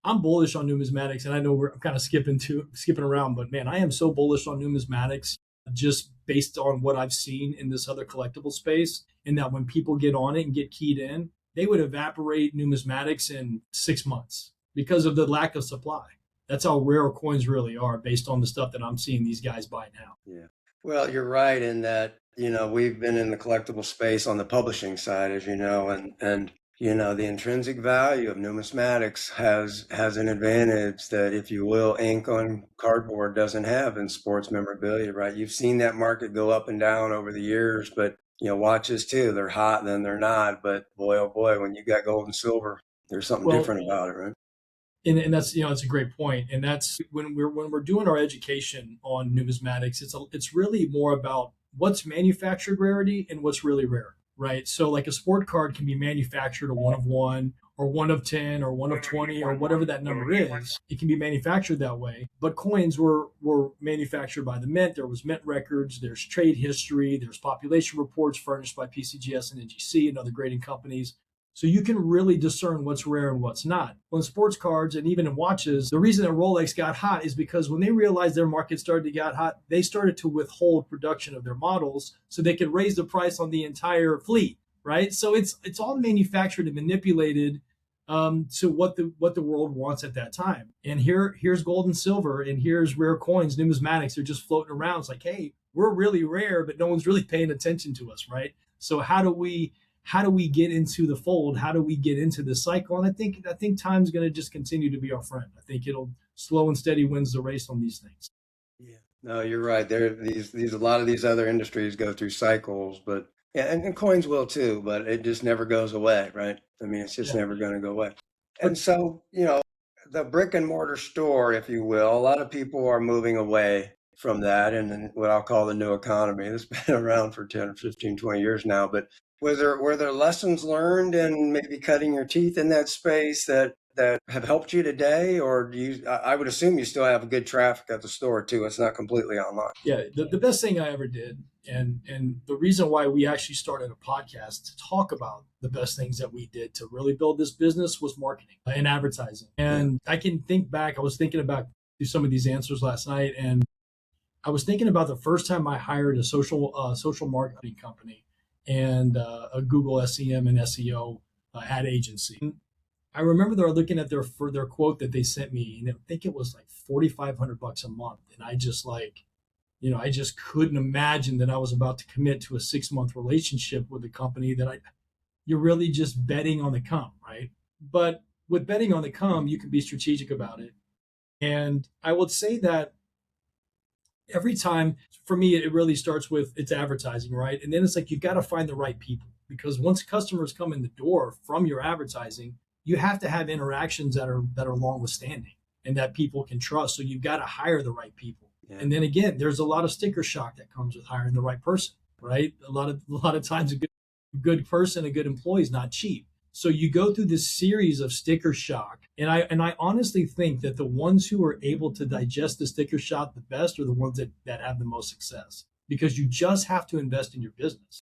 I'm bullish on numismatics, and I know I'm kind of skipping around, but man, I am so bullish on numismatics just based on what I've seen in this other collectible space. In that when people get on it and get keyed in, they would evaporate numismatics in 6 months because of the lack of supply. That's how rare coins really are, based on the stuff that I'm seeing these guys buy now. Yeah. Well, you're right in that, we've been in the collectible space on the publishing side, as you know, and the intrinsic value of numismatics has an advantage that, if you will, ink on cardboard doesn't have in sports memorabilia, right? You've seen that market go up and down over the years, but watches too, they're hot, then they're not. But boy, oh boy, when you got gold and silver, there's something Well, different about it, right? and that's it's a great point, and that's when we're doing our education on numismatics, it's really more about what's manufactured rarity and what's really rare, right? So like a sport card can be manufactured a one of one or one of 10 or one of 20 or whatever that number is. It can be manufactured that way, but coins were manufactured by the mint. There was mint records, there's trade history, there's population reports furnished by PCGS and NGC and other grading companies. So you can really discern what's rare and what's not. Well, in sports cards and even in watches, the reason that Rolex got hot is because when they realized their market started to get hot, they started to withhold production of their models so they could raise the price on the entire fleet, right? So it's all manufactured and manipulated to what the world wants at that time. And here's gold and silver, and here's rare coins, numismatics. They're just floating around. It's like, hey, we're really rare, but no one's really paying attention to us, right? So how do we get into the fold? How do we get into the cycle? And I think time's going to just continue to be our friend. I think it'll slow and steady wins the race on these things. Yeah. No, you're right. There, these a lot of these other industries go through cycles, but yeah, and coins will too, but it just never goes away, right? I mean, it's just Yeah, never going to go away. And but so, the brick and mortar store, if you will, a lot of people are moving away from that and then what I'll call the new economy. It's been around for 10 or 15, 20 years now, but were there lessons learned and maybe cutting your teeth in that space that have helped you today, or do you? I would assume you still have good traffic at the store too. It's not completely online. yeah, the best thing I ever did, and the reason why we actually started a podcast to talk about the best things that we did to really build this business was marketing and advertising. Yeah. And I can think back. I was thinking about some of these answers last night, and I was thinking about the first time I hired a social marketing company and a Google SEM and SEO ad agency. I remember they're looking at their quote that they sent me, and I think it was like $4,500 a month, and I just couldn't imagine that I was about to commit to a 6 month relationship with a company you're really just betting on the come, right? But with betting on the come, you can be strategic about it. And I would say that every time for me it really starts with it's advertising, right? And then it's like you've got to find the right people, because once customers come in the door from your advertising, you have to have interactions that are long withstanding and that people can trust. So you've got to hire the right people. Yeah. And then again, there's a lot of sticker shock that comes with hiring the right person, right? A lot of times a good person, a good employee is not cheap. So you go through this series of sticker shock. And I honestly think that the ones who are able to digest the sticker shock the best are the ones that have the most success, because you just have to invest in your business.